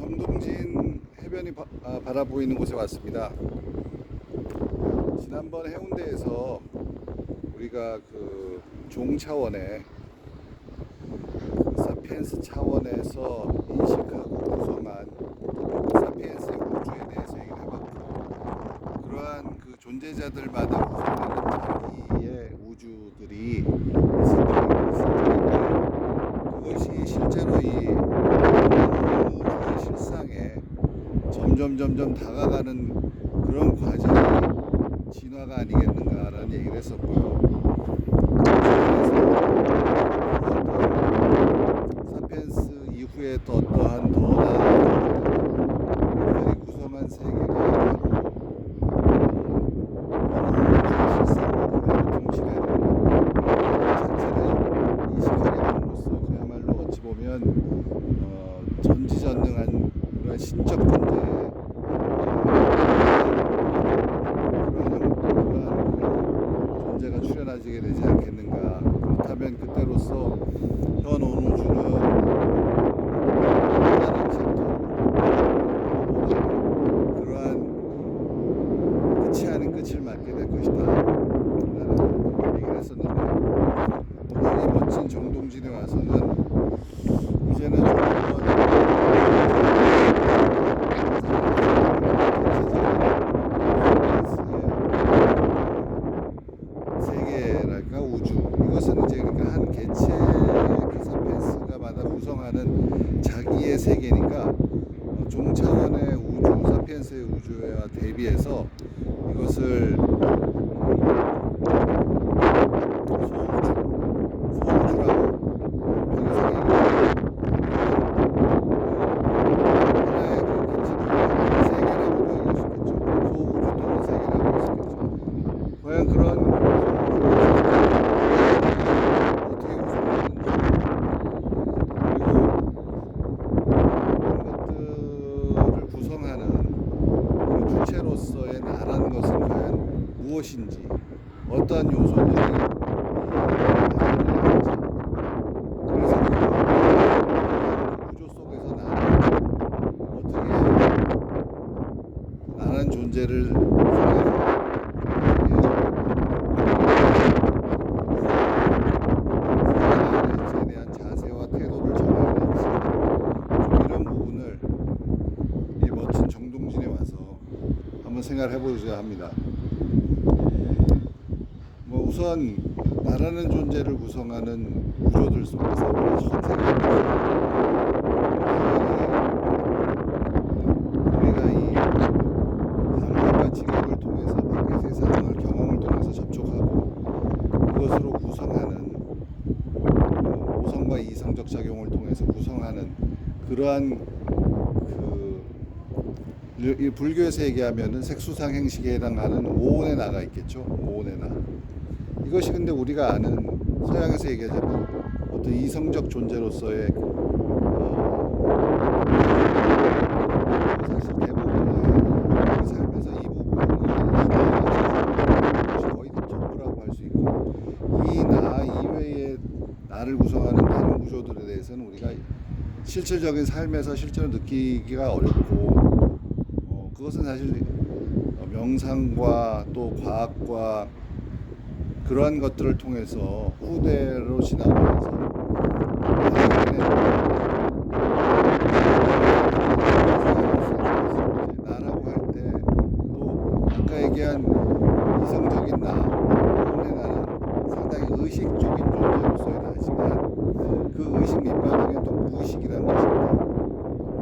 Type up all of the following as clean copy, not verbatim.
정동진 해변이 바라보이는 곳에 왔습니다. 지난번 해운대에서 우리가 그 종 차원의 사피엔스 차원에서 인식하고 구성한 사피엔스의 우주에 대해서 얘기를 해봤고, 그러한 그 존재자들마다 구성하는 자기의 우주들이 있었는데, 그것이 실제로 이 우주의 실상에 점점 다가가는 그런 과정이 진화가 아니겠는가라는 얘기를 했었고요. 사피엔스 이후에 또 어떠한 더 나아간 그들이 구성한 세계가 바로 실상과 그대로 동시되는 자체를 인식하게 됨으로써 그야말로 어찌 보면 전지전능한 그런 신적 존재의 존재가 출현하게 되지 않겠는가. 그렇다면 그때로서 현 온 우주는 다른 챕터로 그러한 끝이 아닌 끝을 맞게 될 것이다 라는 얘기를 했었는데, 오늘 이 멋진 정동진에 와서는 이제는 세계랄까 우주, 이것은 이제 그러니까 한 개체의 그 사피엔스가마다 구성하는 자기의 세계니까 종 차원의 우주, 사피엔스의 우주와 대비해서 이것을 소우주라고 변해서 과연 그런 어떻게 구성되는지, 그리고 것들을 구성하는 그 주체로서의 나라는 것은 과연 무엇인지, 어떠한 요소들이 그래서 그 구조 속에서 나라는 존재를 대한 자세와 태도를 정해야 될지, 이런 부분을 이 멋진 정동진에 와서 한번 생각을 해보자 합니다. 우선 나라는 존재를 구성하는 구조들 속에서 우리가 이 감각과 지각을 통해서 밖의 세상을 경험을 통해서 접촉하고 그것으로 구성하는 모성과 이성적 작용을 통해서 구성하는 그러한 이 불교에서 얘기하면은 색수상 행식에 해당하는 오온의 나가 있겠죠. 오온의 나. 이것이 근데 우리가 아는 서양에서 얘기하자면 어떤 이성적 존재로서의 사실 대부분의 우리 삶에서 이 부분이 거의 전부라고 할 수 있고, 이 나 이외의 나를 구성하는 다른 구조들에 대해서는 우리가 실질적인 삶에서 실제로 느끼기가 어렵고, 그것은 사실 명상과 또 과학과 그러한 것들을 통해서 후대로 지나가면서 나라고 할 때 또 아까 얘기한 이성적인 나, 오온의 나는 상당히 의식적인 존재로서의 나지만 그 의식 밑바닥에 또 무의식이라는 것이 있다.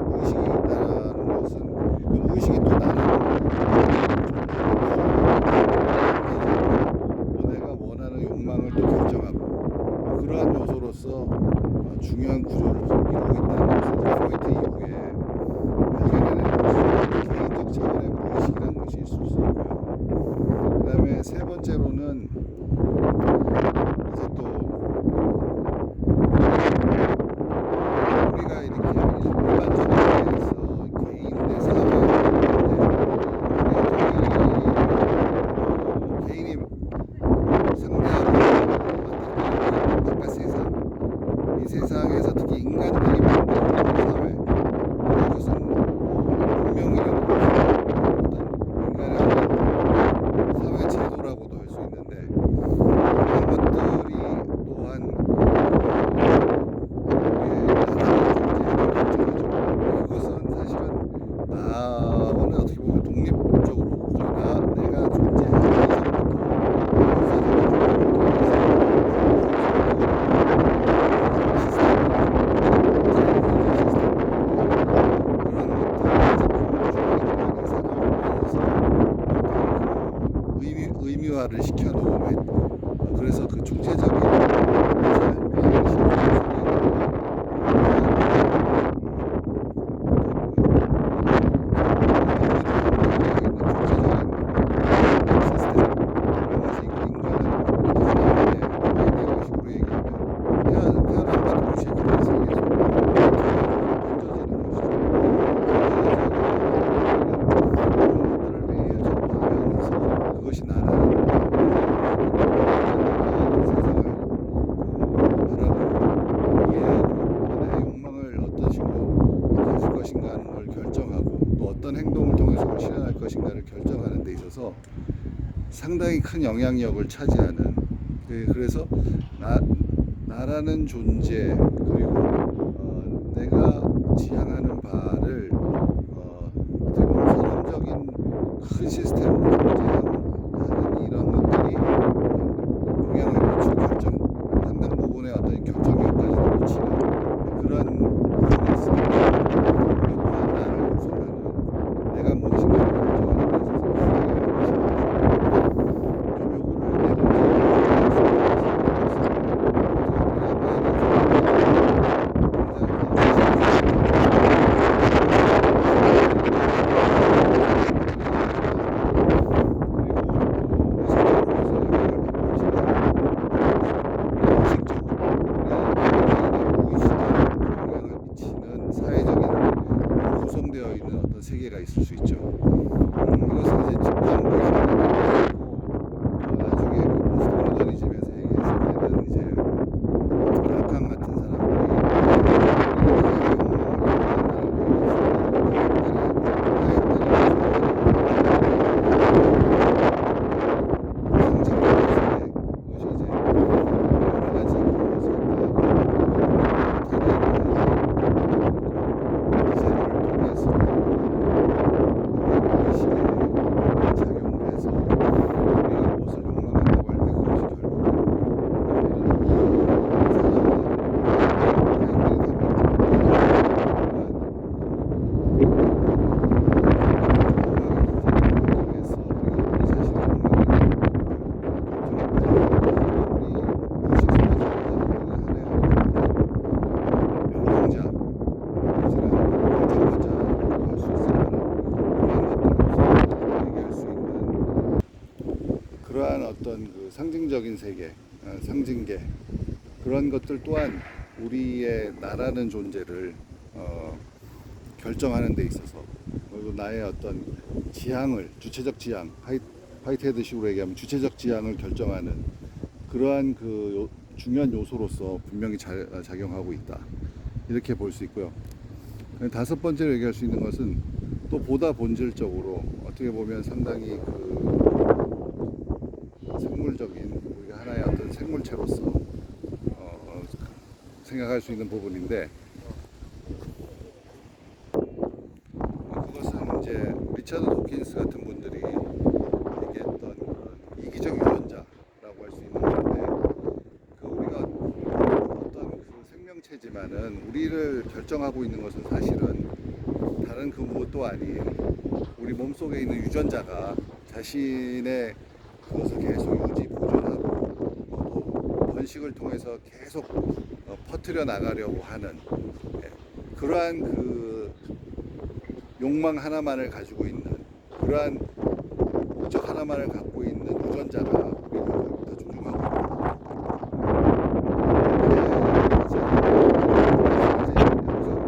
무의식이 있다는 것은 그 무의식이 또 나는 욕망을 또 결정하고 그러한 요소로서 중요한 구조를 이루고 있다는 것을 프로이트 이후에 발견해낸 개인적 차원의 무의식이라는 것이 있을 수 있고요. 그 다음에 세 번째로는 이제 또 우리가 이렇게 일반적으로 개인 대 사회, 개인이 상대하고 바깥 세상, 이 세상에서 특히 인간들이 만드는 사회, 그것은 있어서 상당히 큰 영향력을 차지하는, 그래서 나라는 존재, 그리고 내가 지향하는 바를 어떻게 보면 선언적인 큰 시스템으로 존재하는 이런 것들이 영향을 미치고 상당 부분의 어떤 결정력까지도 미치는 그런 부분이 있습니다. 또한 나를 구성하는, 내가 무엇인가를 결정하는 데 구성되어 있는 어떤 세계가 있을 수 있죠. 이것은 이제 집단의식이라고 하고, 나중에 그 포스트모더니즘에서 얘기했을 때는 이제 라칸 같은 사람들이 그러한 어떤 그 상징적인 세계, 상징계, 그런 것들 또한 우리의 나라는 존재를 결정하는 데 있어서, 그리고 나의 어떤 지향을, 주체적 지향, 화이트헤드식으로 얘기하면 주체적 지향을 결정하는 그러한 그 중요한 요소로서 분명히 작용하고 있다, 이렇게 볼 수 있고요. 다섯 번째로 얘기할 수 있는 것은 또 보다 본질적으로 어떻게 보면 상당히 그 생물적인, 우리가 하나의 어떤 생물체로서 생각할 수 있는 부분인데, 그것은 이제 리차드 도킨스 같은 분들이 얘기했던 그런 이기적 유전자라고 할 수 있는 건데, 그 우리가 어떤 그 생명체지만은 우리를 결정하고 있는 것은 사실은 다른 그 무엇도 아닌 우리 몸속에 있는 유전자가 자신의 그것을 계속 유지 보존하고 또 번식을 통해서 계속 퍼뜨려 나가려고 하는, 그러한 그 욕망 하나만을 가지고 있는, 그러한 목적 하나만을 갖고 있는 유전자가 우리가 더 존중하고 있다.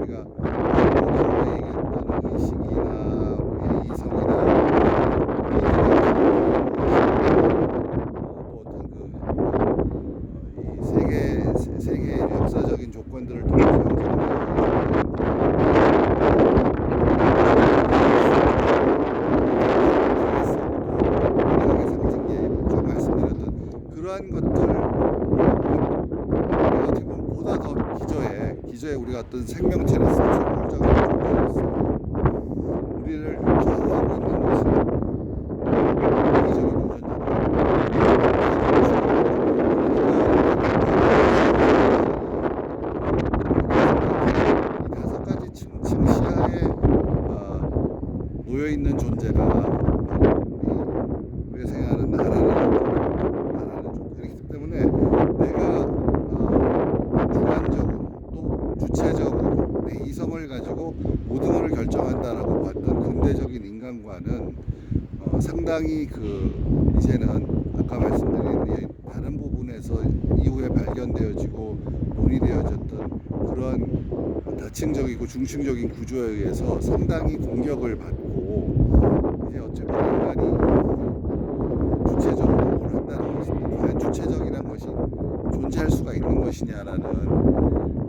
우리가 모든 얘기했던 의식이나 우리의 이성이나 세계의 역사적인 조건들을 통해서 그러한 것들, 어떻게 보면 보다 더 기저에 우리가 어떤 생명체로서, 생물적인 존재로서 우리를 좌우하고 있는 것은 이기적인 다섯 가지 층 시야에 놓여 있는 존재가 우리가 생각하는 나라는 존재, 그렇기 때문에 내가 주관적으로 또 주체적으로 내 이성을 가지고 모든 것을 결정한다라고 봤던 근대적인 인간과는 상당히 그 이제는 아까 말씀드린 다른 부분에서 이후에 발견되어지고 논의되어졌던 그런 다층적이고 중층적인 구조에 의해서 상당히 공격을 받고, 이제 어쩌면 인간이 주체적으로 뭘 한다는 것인데 과연 주체적이란 것이 존재할 수가 있는 것이냐라는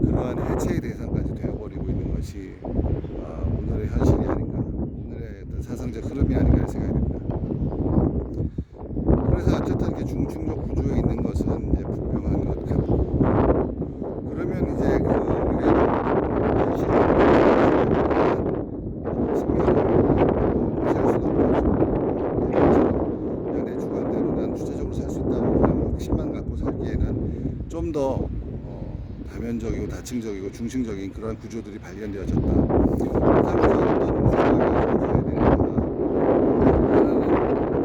그러한 해체의 대상까지 되어버리고 있는 것이 오늘의 현실이 아닌가, 오늘의 어떤 사상적 흐름이 아닌가 생각이 됩니다. 다층적이고 중층적인 그러한 구조들이 발견되어졌다. 그렇다면서 어떤 생각을 가지고 가야 되는가?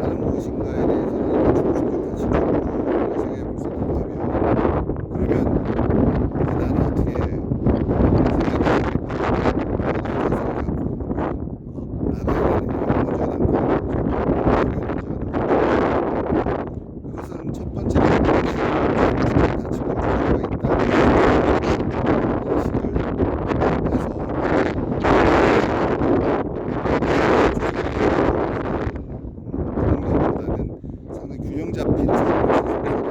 나는 무엇인가에 대해서는 이런 중층적 다층적 구조를 생각해 볼 수 있다고 하면, 그러면 이제 나는 어떻게 생각을 갖고 나가야 되느냐? 문제가 남고 그것은 첫 번째로 다층적 구조가 있다는 인식을 그런 것보다는 상당히 균형 잡힌 삶을 살아야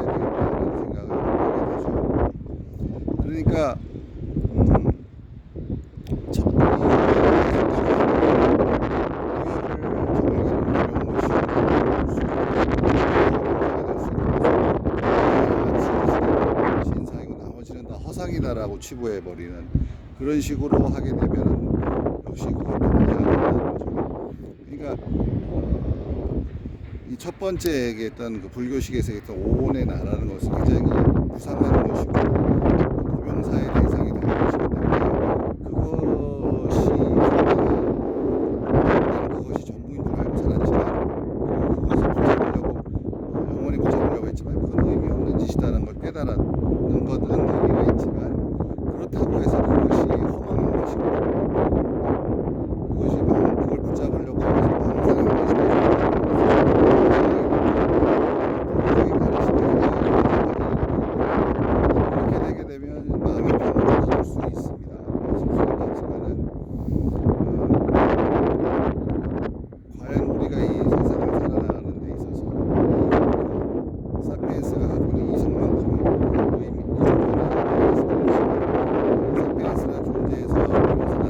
되겠다는 생각을 하게 되죠. 그러니까 첫 신상이고 나머지는 다 허상이다라고 치부해버리는 그런 식으로 하게 되면 역시 그것도 문제가 된다는 거죠. 그러니까 이 첫 번째 얘기했던 그 불교식에서 얘기했던 오온의 나라는 것은 굉장히 부상한 것이고 고명사의 대상이 되는 것이기 때문에 그것이 전부인 줄 알고 살았지만 그것을 붙잡으려고 영원히 붙잡으려고 했지만 그건 의미 없는 짓이다라는 걸 깨달았는 것은 의미가 있지만 그렇다고 해서 그것이 허망한 것이고 그걸 붙잡으려고 해서 망상한 것이다. 그렇게 되게 되면 마음의 평화를 얻을 수 있습니다. 과연 우리가 이 세상을 살아나가는 데 있어서 사피엔스가 갖고 있는 이성만큼 사피엔스나 존재에서 나타나는 이거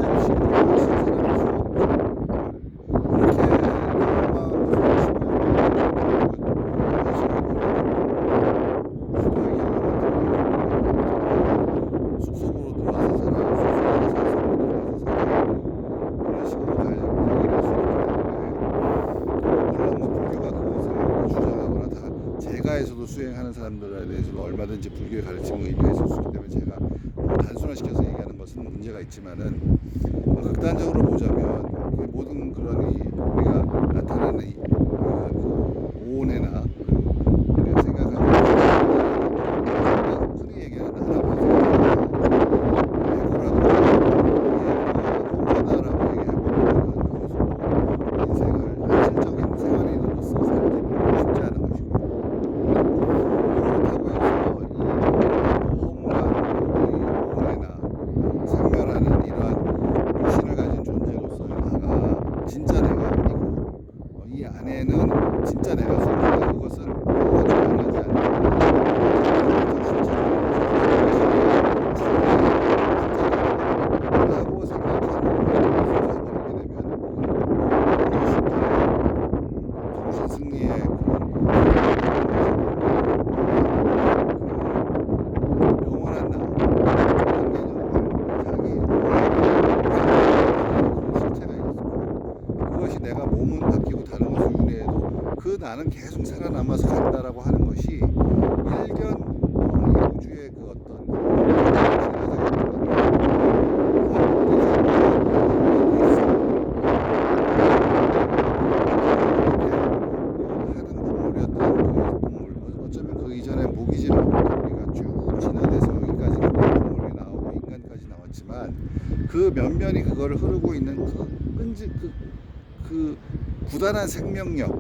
없이 우리가 신사람일 수 없고 그렇게 숲속으로 들어와서 살아, 숲속에서 산속으로 들어와서 살아 그런 식으로 가기를 할 수 있기 때문에 물론 뭐 불교가 그것을 주장하거나 다 제가에서도 수행하는 사람들에 대해서는 얼마든지 불교의 가르침의 의미가 있을 수 있기 때문에 제가 단순화시켜서 얘기하는 것은 문제가 있지만은 극단적으로 보자면 모든 그런 우리가 나타나는 오온해나 우리가 생각하는 흔히 얘기하는 하나님의 예고라고 험하다라고 얘기하고 그것으로 인생을 현실적인 생활인으로서 살기 쉽지 않은 것이고 그렇다고 해서 이 허무한 오온해나 생멸하는 이러한 육신을 가진 존재로서의 나가 진짜 내가 아니고 이 안에는 진짜 내가 속한다. 그것은 영원히 변하지 않는다고 생각하는 것을 가버리게 되면 정신 승리의 영원한 나 실체가 있고 그것이 내가 몸은 바뀌고 다른 것을 윤회해도 그 나는 계속 살아남아서 간다라고 하는 것이 일견 이 우주의 그 어떤 하등 동물이었던 그 동물 어쩌면 그 이전에 모기지로부터 우리가 쭉 진화돼서 여기까지 동물이 나오고 인간까지 나왔지만 그 면면이 그거를 흐르고 있는 그 부단한 생명력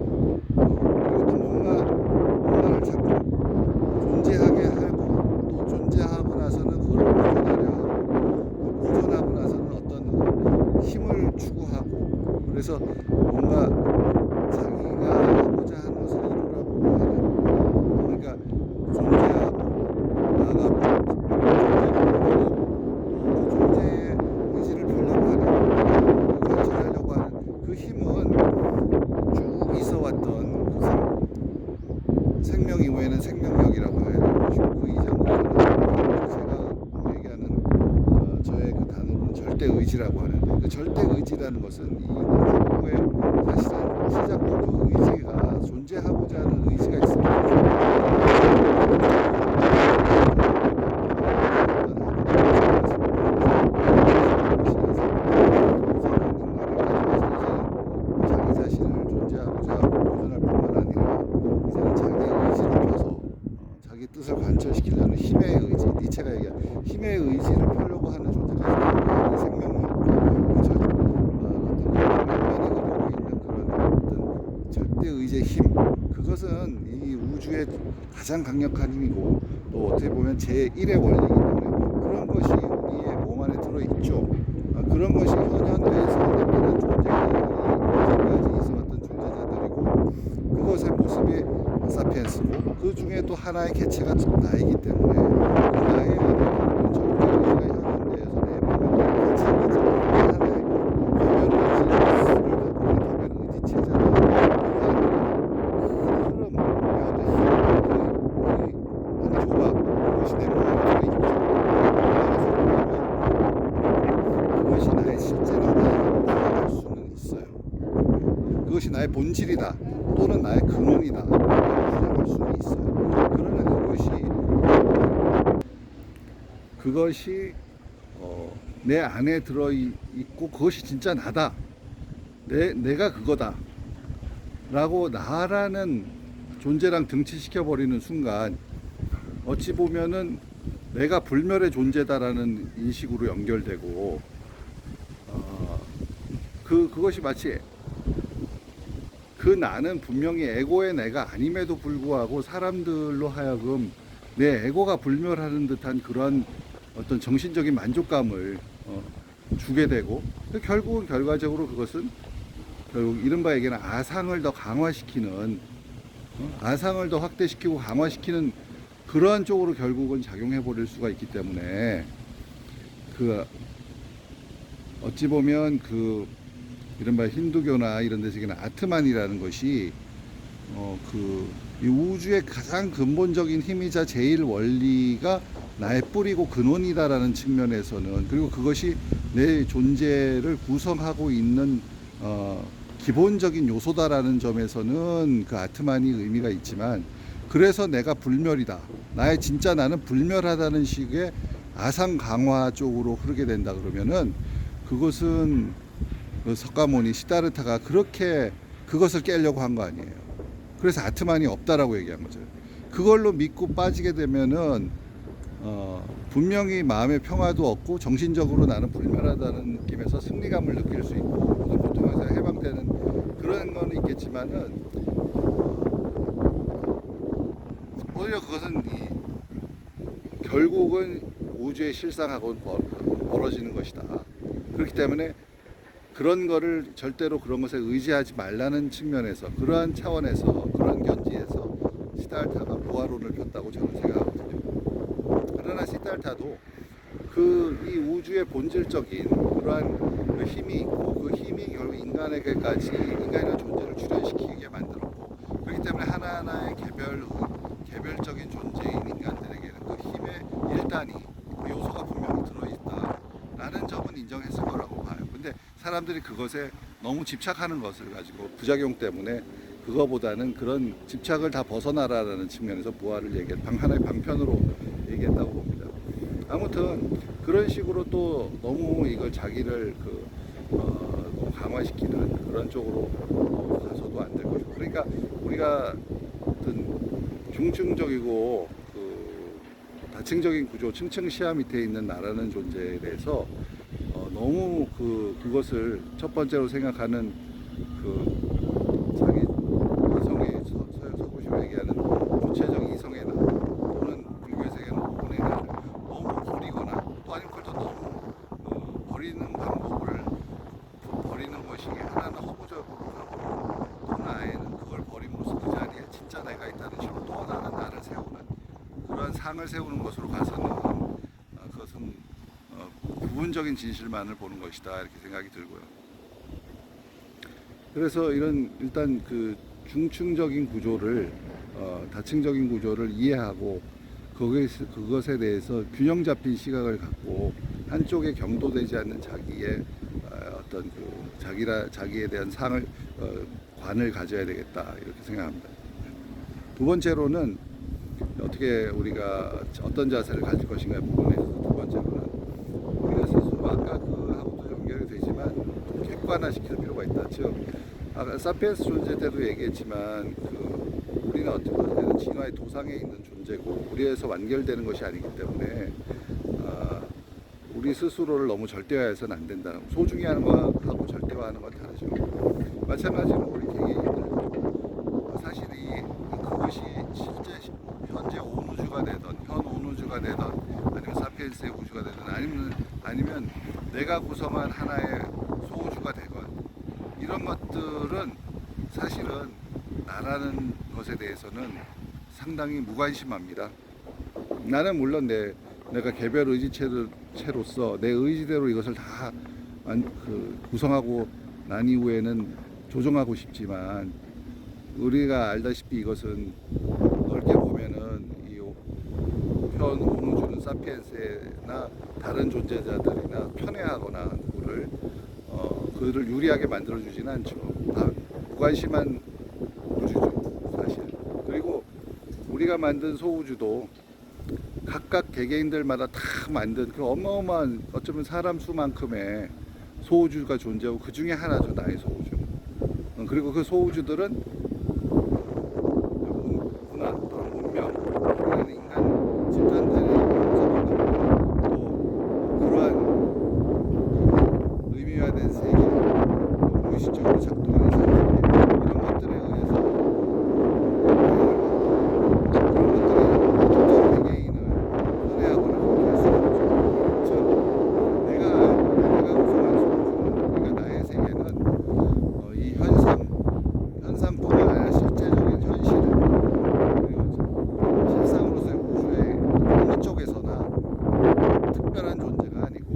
그리고 또 뭔가를 자꾸 존재하게 하고 또 존재하고 나서는 그걸 보존하려 하고 보존하고 나서는 어떤 힘을 추구하고 그래서 뭔가 자기가 하고자 하는 것을 이루려고 하는 그러니까 존재하고 나아가고 또 존재의 의지를 펴려고 하는 관찰하려고 하는 그 힘은 쭉 있어왔던 그 생명 이후에는 생명력이라고 해야 될 것이고 그 이전부터는 제가 얘기하는 저의 그 단어로는 절대 의지라고 하는데 그 절대 의지라는 것은 이 우주의 사실은 시작부터 의지가 존재하고자 하는 의지가 있습니다. 연결시키려는 힘의 의지, 니체가 얘기한 힘의 의지를 펴려고 하는 존재가 있는 거예요. 생명력과 어떤 절대 의지의 힘, 그것은 이 우주의 가장 강력한 힘이고 또 어떻게 보면 제1의 원리이기 때문에 그런 것이 우리의 몸 안에 들어있죠. 그런 것이 현현대에서 나타난 존재들이 지금까지 있어왔던 존재자들이고 그것의 모습이 사피엔스고 그 중에 또 하나의 개체가 나이기 때문에 그 나이에 어떤 절대 의지가 현현대에서 내면의 개체이지 하나의 개별 의지를 갖고 있는 개별 의지 체제다. 흐름, 어떤 조각, 그것이 내 몸 안에 들어있죠. 그것이 나의 실제 나다라고 할 수는 있어요. 그것이 나의 본질이다 또는 나의 근원이다 주장할 수는 있어요. 그러나 그것이 내 안에 들어있고 그것이 진짜 나다, 내가 그거다 라고 나라는 존재랑 등치시켜버리는 순간 어찌 보면은 내가 불멸의 존재다라는 인식으로 연결되고 그것이 마치 그 나는 분명히 에고의 내가 아님에도 불구하고 사람들로 하여금 내 에고가 불멸하는 듯한 그런 어떤 정신적인 만족감을 주게 되고 결국은 결과적으로 그것은 결국 이른바 얘기는 아상을 더 강화시키는 아상을 더 확대시키고 강화시키는 그러한 쪽으로 결국은 작용해 버릴 수가 있기 때문에 그 어찌 보면 그 이른바 힌두교나 이런 데서 얘기하는 아트만이라는 것이 이 우주의 가장 근본적인 힘이자 제일 원리가 나의 뿌리고 근원이다라는 측면에서는, 그리고 그것이 내 존재를 구성하고 있는 기본적인 요소다라는 점에서는 그 아트만이 의미가 있지만, 그래서 내가 불멸이다, 나의 진짜 나는 불멸하다는 식의 아상 강화 쪽으로 흐르게 된다 그러면은 그것은 그 석가모니 시다르타가 그렇게 그것을 깨려고 한 거 아니에요. 그래서 아트만이 없다라고 얘기한 거죠. 그걸로 믿고 빠지게 되면은 분명히 마음의 평화도 없고 정신적으로 나는 불멸하다는 느낌에서 승리감을 느낄 수 있고 모든 고통에서 해방되는 그런 건 있겠지만은 오히려 그것은 결국은 우주의 실상하고 멀어지는 것이다. 그렇기 때문에 그런 거를 절대로 그런 것에 의지하지 말라는 측면에서, 그러한 차원에서, 그런 견지에서 시달타가 부활론을 폈다고 저는 생각하거든요. 그러나 시달타도 이 우주의 본질적인 그러한 그 힘이 있고 그 힘이 결국 인간에게까지 인간의 존재를 출현시키게 만들었고, 그렇기 때문에 하나하나의 개별적인 존재인 인간들에게는 그 힘의 일단이, 그 요소가 분명히 들어있다라는 점은 인정했을 거라고 봐요. 근데 사람들이 그것에 너무 집착하는 것을 가지고 부작용 때문에 그거보다는 그런 집착을 다 벗어나라라는 측면에서 부활을 하나의 방편으로 얘기했다고 봅니다. 아무튼 그런 식으로 또 너무 이걸 자기를 너무 강화시키는 그런 쪽으로 가서도 안 될 것이고, 그러니까 우리가 어떤 중층적이고 다층적인 구조, 층층시야 밑에 있는 나라는 존재에 대해서 너무 그것을 첫 번째로 생각하는 자기 이성의 서구시로 얘기하는 구체적 이성의 나 또는 불교에서 얘기하는 오분의 나를 너무 버리거나 또 아니면 그걸 또 너무 버리는 방법을 버리는 것이 하나는 허구적으로 하고 또 나에는 그걸 버림으로써 그 자리에 진짜 내가 있다는 식으로 또 하나는 나를 세우는 그러한 상을 세우는 것으로 가서는 그것은 부분적인 진실만을 보는 것이다, 이렇게 생각이 들고요. 그래서 일단 그 중층적인 구조를 다층적인 구조를 이해하고 그것에 대해서 균형 잡힌 시각을 갖고 한쪽에 경도되지 않는 자기의 어떤 자기에 대한 관을 가져야 되겠다, 이렇게 생각합니다. 두 번째로는 어떻게 우리가 어떤 자세를 가질 것인가 부분에 있어서 두 번째로는 우리가 스스로 아까 그하고도 연결이 되지만 객관화시킬 필요가 있다. 즉 아까 사피엔스 존재 때도 얘기했지만 우리는 어쨌든 진화의 도상에 있는 존재고 우리에서 완결되는 것이 아니기 때문에 우리 스스로를 너무 절대화해서는 안 된다. 소중히 하는 거하고 절대화하는 건 다르죠. 마찬가지로 우리 개개인들 사실이 그것이 실제 현재 온 우주가 되든 현 온 우주가 되든 아니면 사피엔스의 우주가 되든 아니면 내가 구성한 하나의 소우주가 되건 이런 것들은 사실은 나라는 것에 대해서는 상당히 무관심합니다. 나는 물론 내가 개별 의지체로서 내 의지대로 이것을 다 구성하고 난 이후에는 조정하고 싶지만 우리가 알다시피 이것은 넓게 보면은 현 온우주는 사피엔스나 다른 존재자들이나 편애하거나 그를 유리하게 만들어주지는 않죠. 다 무관심한 우주죠, 사실. 그리고 우리가 만든 소우주도 각각 개개인들마다 다 만든 그 어마어마한 어쩌면 사람 수만큼의 소우주가 존재하고 그 중에 하나죠, 나의 소우주. 그리고 그 소우주들은 문화 또는 문명, 그런 인간 집단들의 또 그러한 의미화된 세계, 무의식적으로 작동하는 세계 이런 것들에 의해서 그런 것들이 특정 개개인을 선회하거나 그렇게 할 수가 없죠. 즉 내가 구성한 소우주는 그러니까 나의 세계는 이 현상뿐만 아니라 실제적인 현실을 그리고 실상으로서의 우주의 어느 쪽에서나 특별한 존재가 아니고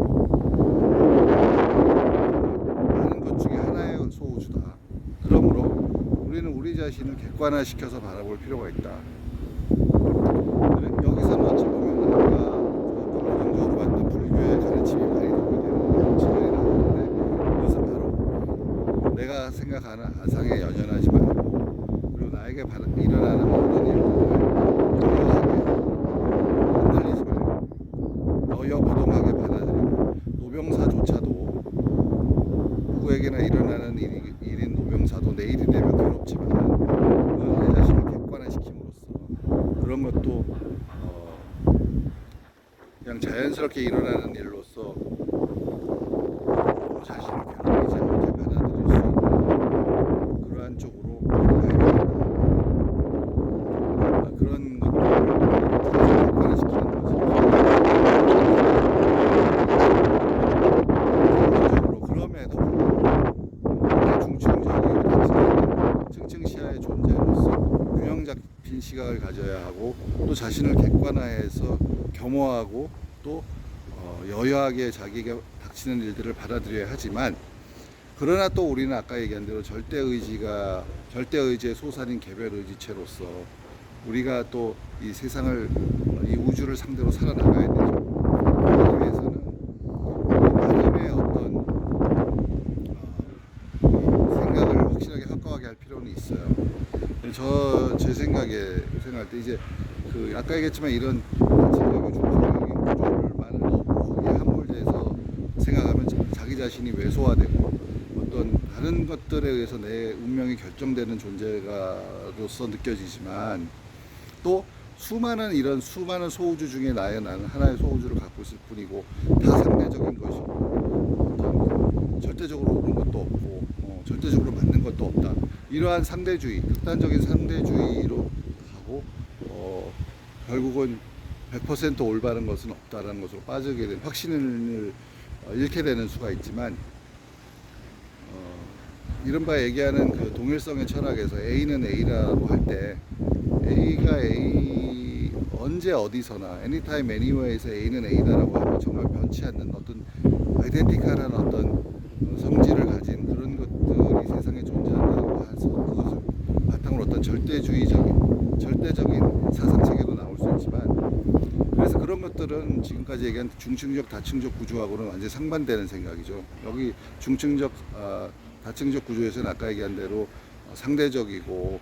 많은 것 중에 하나의 소우주다. 그러므로 우리는 우리 자신을 객관화시켜서 바라볼 필요가 있다. 여기서는 어찌 보면 아까 부정적으로 만든 불교의 가르침이 많이 도움되는 측면이 나오는데 이것은 바로 내가 생각하는 아상에 연연하지 말고 그리고 나에게 일어나는 모든 일들을 여여하게 흔들리지 말고 여여부동하게 받아들이고 노병사조차도 누구에게나 일어나는 일인 노병사도 내일이 되면 괴롭지만 그건 내 자신을 객관화시킴으로써 그런 것도 그냥 자연스럽게 일어나는 일로서 자신을 괴롭히지 않게 받아들일 수 있는 그러한 쪽으로 가야 된다. 그런 것들을 객관화시키는 거지. 기본적으로 그럼에도 중증적이고 층층시야의 존재로서 균형 잡힌 시각을 가져야 하고 또 자신을 객관화해서 겸허하고 또 여여하게 자기가 닥치는 일들을 받아들여야 하지만 그러나 또 우리는 아까 얘기한 대로 절대의지의 소산인 개별의지체로서 우리가 또 이 세상을 이 우주를 상대로 살아나가야 되죠. 그러기 위해서는 나름의 어떤 생각을 확실하게 확고하게 할 필요는 있어요. 제 생각할 때 이제 아까 얘기했지만 이런 자체적인 중심적인 구조를만을 너무 거기에 함몰돼서 생각하면 자기 자신이 왜소화되고 어떤 다른 것들에 의해서 내 운명이 결정되는 존재가로서 느껴지지만 또 수많은 소우주 중에 나는 하나의 소우주를 갖고 있을 뿐이고 다 상대적인 것이고 절대적으로 옳은 것도 없고 절대적으로 맞는 것도 없다. 이러한 상대주의, 극단적인 상대주의로 가고 결국은 100% 올바른 것은 없다라는 것으로 빠지게 된 확신을 잃게 되는 수가 있지만 이른바 얘기하는 그 동일성의 철학에서 A는 A라고 할 때 A가 A 언제 어디서나 anytime anywhere에서 A는 A다라고 하면 정말 변치 않는 어떤 아이덴티컬한 어떤 성질을 가진 그런 것들이 세상에 존재한다고 해서 그것을 바탕으로 어떤 절대적인 사상체계도 나올 수 있지만 그래서 그런 것들은 지금까지 얘기한 중층적 다층적 구조하고는 완전히 상반되는 생각이죠. 여기 중층적 다층적 구조에서는 아까 얘기한 대로 상대적이고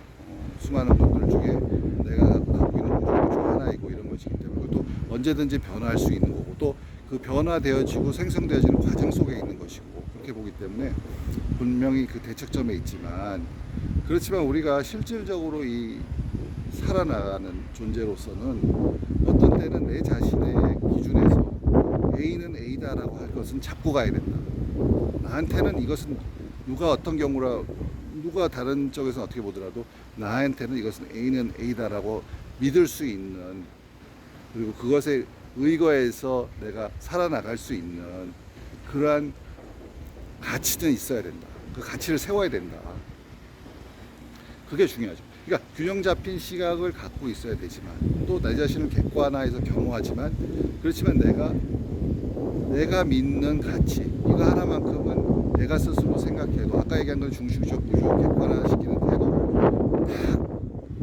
수많은 것들 중에 내가 갖고 있는 우주 중 하나이고 이런 것이기 때문에 또 언제든지 변화할 수 있는 거고 또 그 변화되어지고 생성되어지는 과정 속에 있는 것이고 그렇게 보기 때문에 분명히 그 대척점에 있지만 그렇지만 우리가 실질적으로 이 살아나가는 존재로서는 어떤 때는 내 자신의 기준에서 A는 A다라고 할 것은 잡고 가야 된다. 나한테는 이것은 누가 어떤 경우라 누가 다른 쪽에서 어떻게 보더라도 나한테는 이것은 A는 A다라고 믿을 수 있는, 그리고 그것에 의거해서 내가 살아나갈 수 있는 그러한 가치는 있어야 된다. 그 가치를 세워야 된다. 그게 중요하죠. 그러니까 균형 잡힌 시각을 갖고 있어야 되지만, 또 내 자신을 객관화해서 겸허하지만, 그렇지만 내가 믿는 가치, 이거 하나만큼은 내가 스스로 생각해도, 아까 얘기한 건 중심적 구조 객관화시키는 태도 다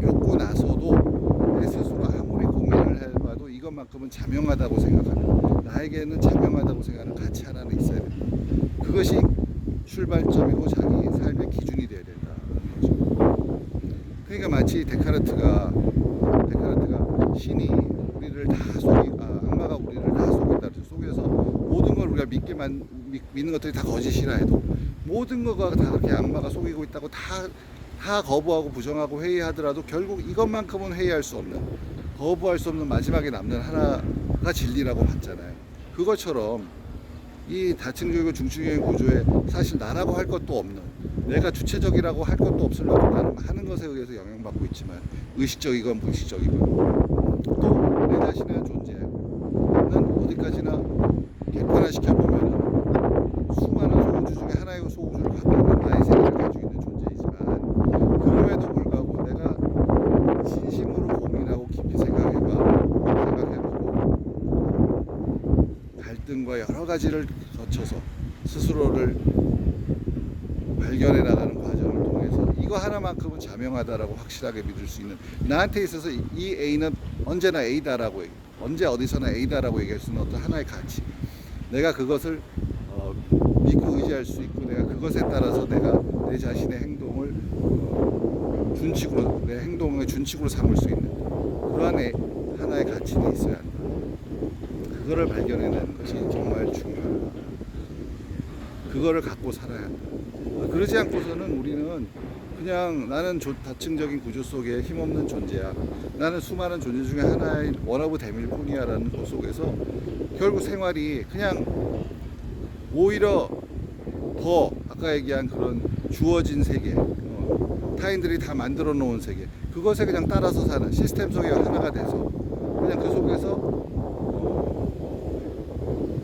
겪고 나서도 내 스스로 아무리 고민을 해봐도 이것만큼은 자명하다고 생각하는, 나에게는 자명하다고 생각하는 가치 하나는 있어야 된다. 그것이 출발점이고 자기 삶의 기준이 되어야 된다는 거죠. 그러니까 마치 데카르트가 신이 우리를 다 악마가 우리를 다 속인다. 속여서 모든 걸 우리가 믿는 것들이 다 거짓이라 해도 모든 거가 다 그렇게 악마가 속이고 있다고 다 거부하고 부정하고 회의하더라도 결국 이것만큼은 회의할 수 없는, 거부할 수 없는 마지막에 남는 하나가 진리라고 봤잖아요. 그것처럼 이 다층적이고 중층적인 구조에 사실 나라고 할 것도 없는, 내가 주체적이라고 할 것도 없으려고 나는 하는 것에 의해서 영향받고 있지만, 의식적이건 무의식적이건 또 내 자신의 존재는 어디까지나 객관화시켜보면 수많은 소우주 중에 하나의 소우주를 갖고 있는, 나의 세계를 가지고 있는 존재이지만, 그럼에도 불구하고 내가 진심으로 고민하고 깊이 생각해보고 갈등과 여러 가지를 거쳐서 스스로를 발견해 나가는 과정을 통해서 이거 하나만큼은 자명하다라고 확실하게 믿을 수 있는, 나한테 있어서 이 A는 언제나 A다라고, 언제 어디서나 A다라고 얘기할 수 있는 어떤 하나의 가치, 내가 그것을 믿고 의지할 수 있고, 내가 그것에 따라서 내가 내 자신의 행동을 준칙으로, 내 행동의 준칙으로 삼을 수 있는 그러한 하나의 가치는 있어야 한다. 그거를 발견해내는 것이 정말 중요하다. 그거를 갖고 살아야 한다. 그러지 않고서는 우리는 그냥 나는 다층적인 구조 속에 힘없는 존재야, 나는 수많은 존재 중에 하나의 원오브 댐일 뿐이야 라는 것 속에서 결국 생활이 그냥 오히려 더 아까 얘기한 그런 주어진 세계, 타인들이 다 만들어 놓은 세계, 그것에 그냥 따라서 사는 시스템 속에 하나가 돼서 그냥 그 속에서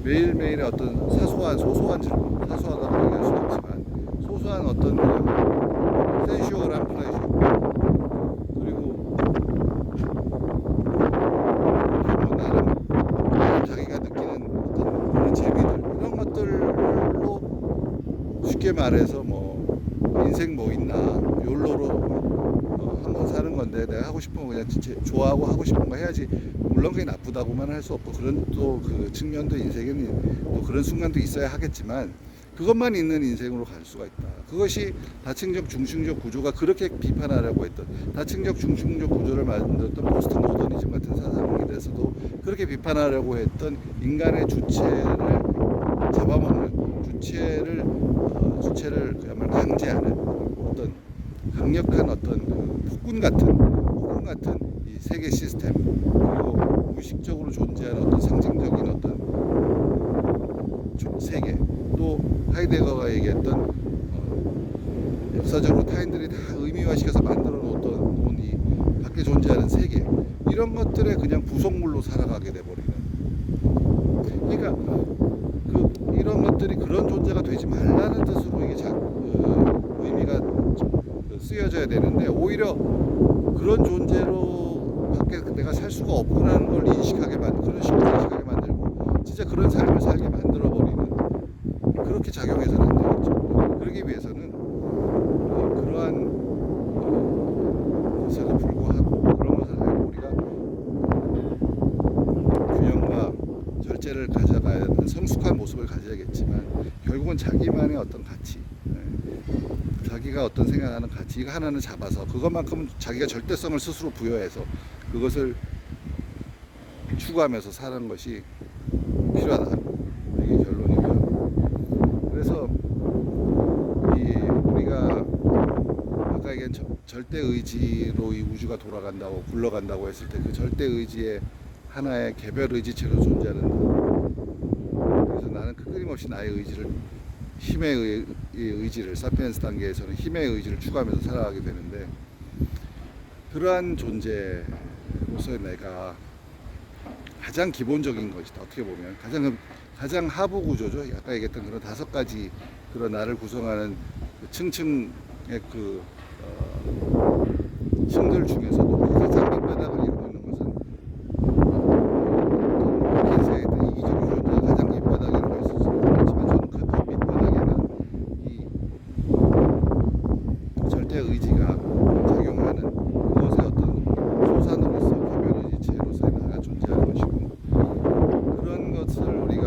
매일매일의 어떤 소소한 즐거움, 사소하다고 얘기할 수는 없지만 소소한 어떤 그냥 센슈얼한 플레이셔, 그리고 뭐 나름 자기가 느끼는 어떤 그런 재미들, 이런 것들로 쉽게 말해서 뭐 인생 뭐 있나, 욜로로 한번 사는 건데 내가 하고 싶은 거 그냥 좋아하고 하고 싶은 거 해야지, 물론 그게 나쁘다고만 할 수 없고 그런 또 그 측면도 인생에는 또 그런 순간도 있어야 하겠지만, 그것만 있는 인생으로 갈 수가 있다. 그것이 다층적 중층적 구조가 그렇게 비판하려고 했던, 다층적 중층적 구조를 만들었던 포스트 모더니즘 같은 사상에 대해서도 그렇게 비판하려고 했던 인간의 주체를 잡아먹는, 주체를 그야말로 강제하는 어떤 강력한 어떤 그 폭군 같은 이 세계 시스템, 그리고 무의식적으로 존재하는 어떤 상징적인 어떤 세계, 또 하이데거가 얘기했던 역사적으로 타인들이 다 의미화시켜서 만들어 놓은 이 밖에 존재하는 세계, 이런 것들에 그냥 부속물로 살아가게 돼버리는, 그러니까 이런 것들이 그런 존재가 되지 말라는 뜻으로 이게 의미가 쓰여져야 되는데, 오히려 그런 존재로 밖에 내가 살 수가 없구나는 걸 인식하게 그런 식으로 인식하게 만들고 진짜 그런 삶을 살게 만들어버리는, 그렇게 작용해서는 안 되겠죠. 그러기 위해서는 그러한 것에도 불구하고, 그런 것을 알고 우리가 균형과 절제를 가져가야 하는 성숙한 모습을 가져야겠지만, 결국은 자기만의 어떤 가치, 자기가 어떤 생각하는 가치, 이거 하나는 잡아서 그것만큼 자기가 절대성을 스스로 부여해서 그것을 추구하면서 사는 것이 필요하다. 이게 결론이고요. 그래서 우리가 아까 얘기한 절대 의지로 이 우주가 돌아간다고 굴러간다고 했을 때 그 절대 의지의 하나의 개별 의지체로 존재하는 나. 그래서 나는 끊임없이 나의 의지를 힘의 의지를 사피엔스 단계에서는 힘의 의지를 추구하면서 살아가게 되는데 그러한 존재로서의 내가 가장 기본적인 것이다. 어떻게 보면 가장 하부 구조죠. 아까 얘기했던 그런 5가지 그런 나를 구성하는 그 층층의 그 층들 중에서도 가장 밑바닥을 이루고 있는 것은 인생의 이기적인 존재가 가장 밑바닥이라고 할 수 있지만 저는 그 더 밑바닥에는 이 절대 의지가 작용하는 그것의 어떤 소산으로서 개별 의지체로서의 나가 존재하는 것이고 그런 것을 우리가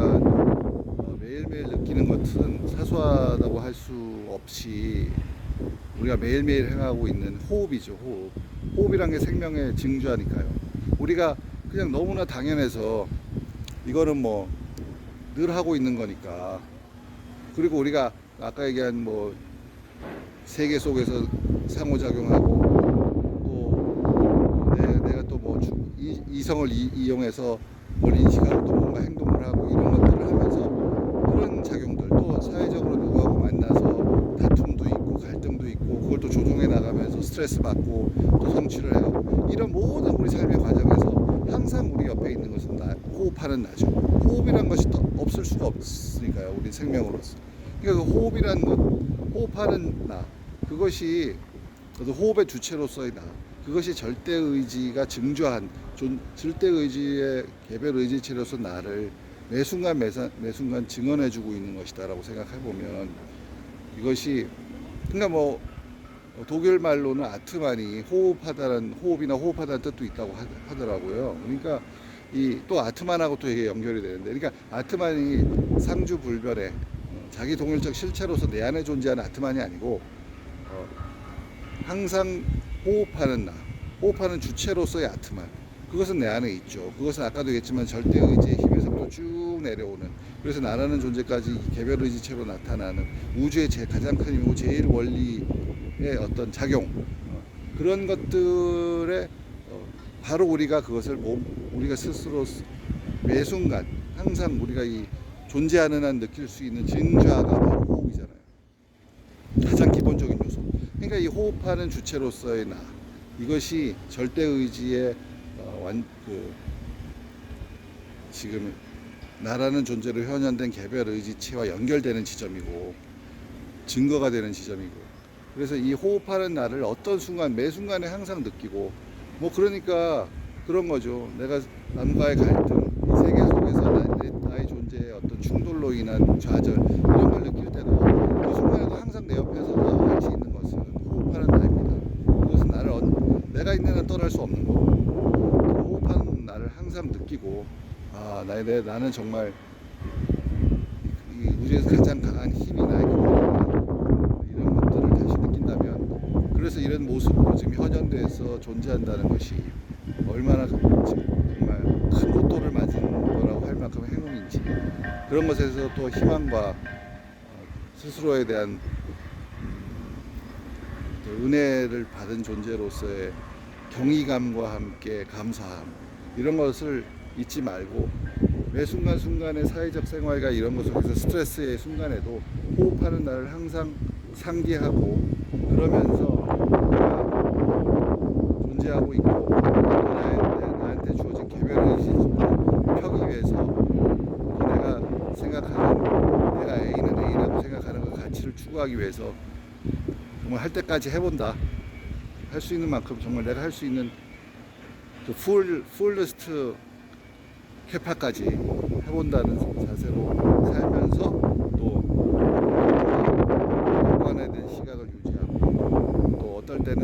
매일매일 느끼는 것은 사소하다고 할 수 없이 우리가 매일매일 행하고 있는 호흡이죠. 호흡이란 게 생명의 징조하니까요. 우리가 그냥 너무나 당연해서 이거는 뭐 늘 하고 있는 거니까. 그리고 우리가 아까 얘기한 뭐 세계 속에서 상호작용하고 또 내가 또 뭐 이성을 이용해서 뭘 인식하고 또 뭔가 행동을 하고 이런 것들을 하면서 그런 작용들 또 사회적으로 누구하고 만나서 다툼도 있고 갈등도 있고 그걸 또 조정해 나가면서 스트레스 받고 또 성취를 해가고 이런 모든 우리 삶의 과정에서 항상 우리 옆에 있는 것은 호흡하는 나죠. 호흡이란 것이 또 없을 수가 없으니까요. 우리 생명으로서. 그러니까 그 호흡이란 것, 호흡하는 나 그것이 호흡의 주체로서의 나 그것이 절대의지가 증조한 절대의지의 개별 의지체로서 나를 매 순간 증언해주고 있는 것이다라고 생각해보면 이것이 그러니까 뭐 독일 말로는 아트만이 호흡이나 호흡하다는 뜻도 있다고 하더라고요. 그러니까 이 또 아트만하고 또 이게 연결이 되는데 그러니까 아트만이 상주불변의 자기 동일적 실체로서 내 안에 존재하는 아트만이 아니고 항상 호흡하는 주체로서의 아트만 그것은 내 안에 있죠. 그것은 아까도 얘기했지만 절대의지의 힘에서부터 쭉 내려오는 그래서 나라는 존재까지 개별의지체로 나타나는 우주의 가장 큰 힘이고 제일 원리의 어떤 작용 그런 것들에 바로 우리가 그것을 우리가 스스로 매 순간 항상 우리가 이 존재하는 한 느낄 수 있는 증자가 바로 호흡이잖아요. 가장 기본적인 요소. 그러니까 이 호흡하는 주체로서의 나 이것이 절대의지의 지금 나라는 존재로 현현된 개별 의지체와 연결되는 지점이고 증거가 되는 지점이고 그래서 이 호흡하는 나를 어떤 순간 매 순간에 항상 느끼고 뭐 그러니까 그런 거죠. 내가 남과의 갈등 이 세계 속에서 나의 존재의 어떤 충돌로 인한 좌절 이런 걸 느낄 때도 그 순간에도 항상 내 옆에서 나와 같이 있는 것은 호흡하는 나입니다. 그것은 내가 있는 한 떠날 수 없는 거고 호흡하는 나를 항상 느끼고 나는 정말 이 우주에서 가장 강한 힘이 나에게 있구나 이런 것들을 다시 느낀다면 그래서 이런 모습으로 지금 현현대에서 존재한다는 것이 얼마나 정말 큰 로또를 맞은 거라고 할 만큼 행운인지 그런 것에서 또 희망과 스스로에 대한 은혜를 받은 존재로서의 경이감과 함께 감사함 이런 것을 잊지 말고 매 순간순간의 사회적 생활과 이런 것 속에서 스트레스의 순간에도 호흡하는 나를 항상 상기하고 그러면서 존재하고 있고 나한테 주어진 개별의 의지를 펴기 위해서 내가 A는 A라고 생각하는 그 가치를 추구하기 위해서 정말 할 때까지 해본다. 할 수 있는 만큼 정말 내가 할 수 있는 그 풀리스트 캐파까지 해본다는 자세로 살면서 또 객관화된 시각을 유지하고 또 어떨 때는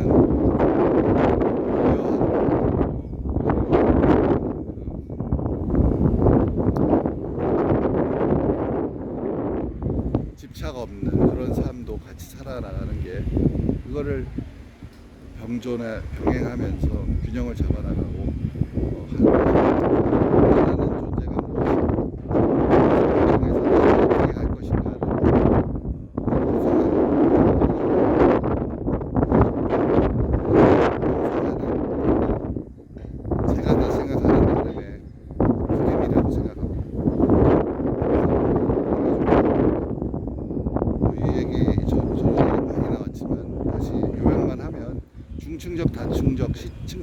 집착 없는 그런 삶도 같이 살아나가는 게 그거를 병행하면서 균형을 잡아나가고 하나는 존재가 무엇이고 어떻게 갈 것인가를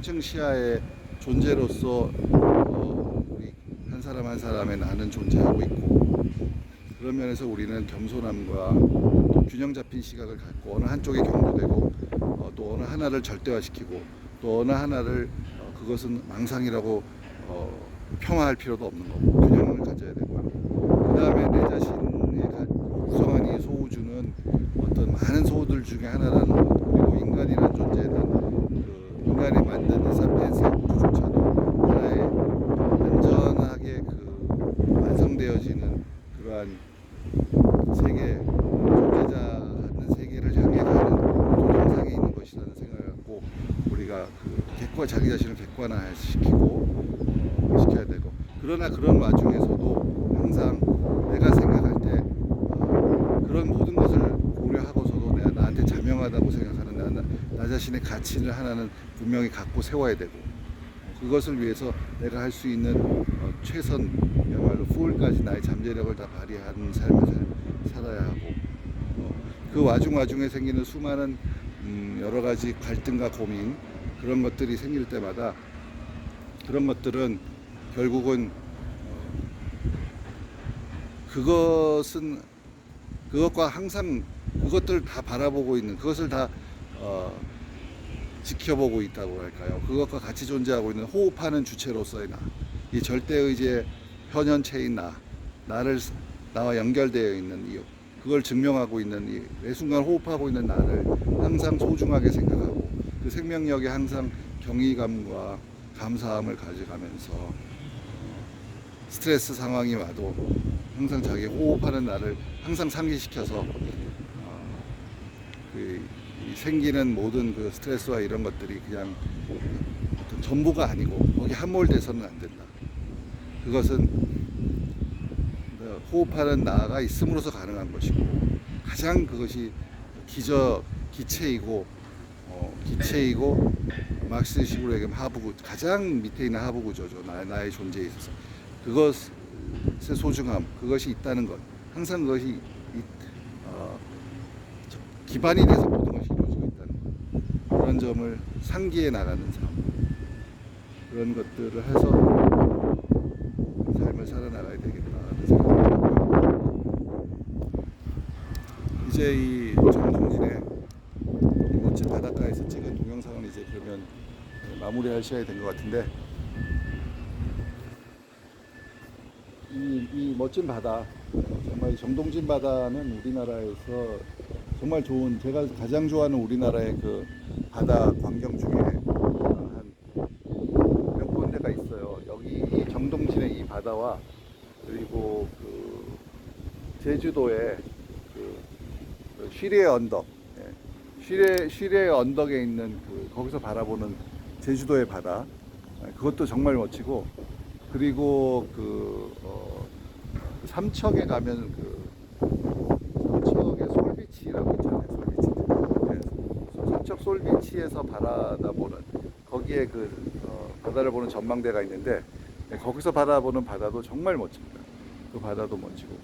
평층 시야의 존재로서 우리 한 사람 한 사람의 나는 존재하고 있고, 그런 면에서 우리는 겸손함과 또 균형 잡힌 시각을 갖고 어느 한쪽에 경도되고 또 어느 하나를 절대화시키고 또 어느 하나를 그것은 망상이라고 폄하할 필요도 없는 거고 균형을 가져야 되고요. 그 다음에 내 자신의 구성한 이 소우주는 어떤 많은 소우들 중에 하나라는 것, 그리고 인간이라는 존재는 그 인간이 만든 이 사피엔스의 우주조차도 하나의 완전하게 그 완성되어지는 그러한 세계, 존재자 갖는 세계를 향해 가는 도정상에 있는 것이라는 생각을 갖고 우리가 그 자기 자신을 객관화시키고 시켜야 되고, 그러나 그런 와중에서도 항상 내가 생각할 때 그런 모든 것을 고려하고서도 내가 나한테 자명하다고 생각하는 나 자신의 가치를 하나는 분명히 갖고 세워야 되고, 그것을 위해서 내가 할 수 있는 최선이야말로 full까지 나의 잠재력을 다 발휘하는 삶을 살아야 하고, 그 와중에 생기는 수많은 여러 가지 갈등과 고민, 그런 것들이 생길 때마다 그런 것들은 결국은 그것과 항상 그것들을 다 바라보고 있는, 그것을 다 지켜보고 있다고 할까요? 그것과 같이 존재하고 있는 호흡하는 주체로서의 나, 이 절대의지의 현현체인 나와 연결되어 있는 그걸 증명하고 있는 이 매 순간 호흡하고 있는 나를 항상 소중하게 생각하고 그 생명력에 항상 경이감과 감사함을 가져가면서 스트레스 상황이 와도 항상 자기 호흡하는 나를 항상 상기시켜서 생기는 모든 그 스트레스와 이런 것들이 그냥 어떤 전부가 아니고 거기 함몰돼서는 안 된다. 그것은 호흡하는 나가 있음으로써 가능한 것이고, 가장 그것이 기체이고 막스식으로 얘기하면 하부구, 가장 밑에 있는 하부구조죠. 나의 존재에 있어서 그것의 소중함, 그것이 있다는 것, 항상 그것이 기반이 돼서 모든 것이 이루어지고 있다는 것, 그런 점을 상기해 나가는 삶, 그런 것들을 해서 삶을 살아나가야 되겠다는 생각을 하고요. 이제 이 정동진의 이 멋진 바닷가에서 찍은 동영상은 이제 그러면 마무리할 시간이 된 것 같은데, 이 멋진 바다, 정말 정동진 바다는 우리나라에서 정말 좋은, 제가 가장 좋아하는 우리나라의 그 바다 광경 중에 한 몇 군데가 있어요. 여기 이 정동진의 이 바다와 그리고 그 제주도의 그 쉬리의 언덕, 쉬리의 언덕에 있는 거기서 바라보는 제주도의 바다, 그것도 정말 멋지고, 그리고 삼척에 가면 삼척의 솔비치라고 있잖아요. 솔비치. 네. 삼척 솔비치에서 바라보는 거기에 바다를 보는 전망대가 있는데, 거기서 바라보는 바다도 정말 멋집니다. 그 바다도 멋지고,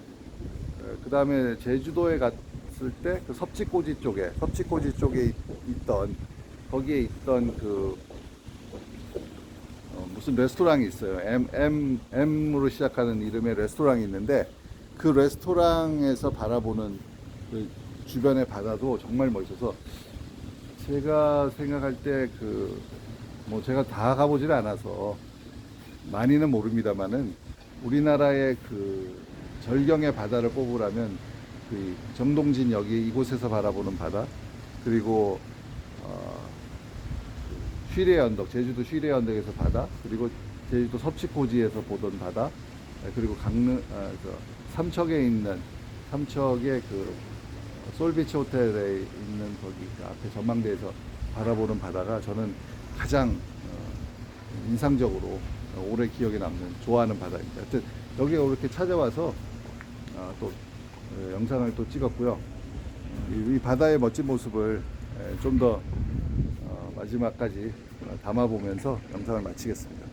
그 다음에 제주도에 갔을 때 그 섭지꼬지 쪽에 있던, 거기에 있던 무슨 레스토랑이 있어요. M으로 시작하는 이름의 레스토랑이 있는데, 그 레스토랑에서 바라보는 그 주변의 바다도 정말 멋있어서, 제가 생각할 때 뭐 제가 다 가보지는 않아서 많이는 모릅니다만은, 우리나라의 절경의 바다를 뽑으라면 정동진 여기 이곳에서 바라보는 바다, 그리고 쉬리의 언덕, 제주도 쉬리의 언덕에서 바다, 그리고 제주도 섭지코지에서 보던 바다, 그리고 삼척에 있는, 삼척의 솔비치 호텔에 있는 거기 앞에 전망대에서 바라보는 바다가 저는 가장 인상적으로 오래 기억에 남는, 좋아하는 바다입니다. 하여튼 여기에 이렇게 찾아와서 또 영상을 또 찍었고요. 이 바다의 멋진 모습을 좀 더 마지막까지 담아보면서 영상을 마치겠습니다.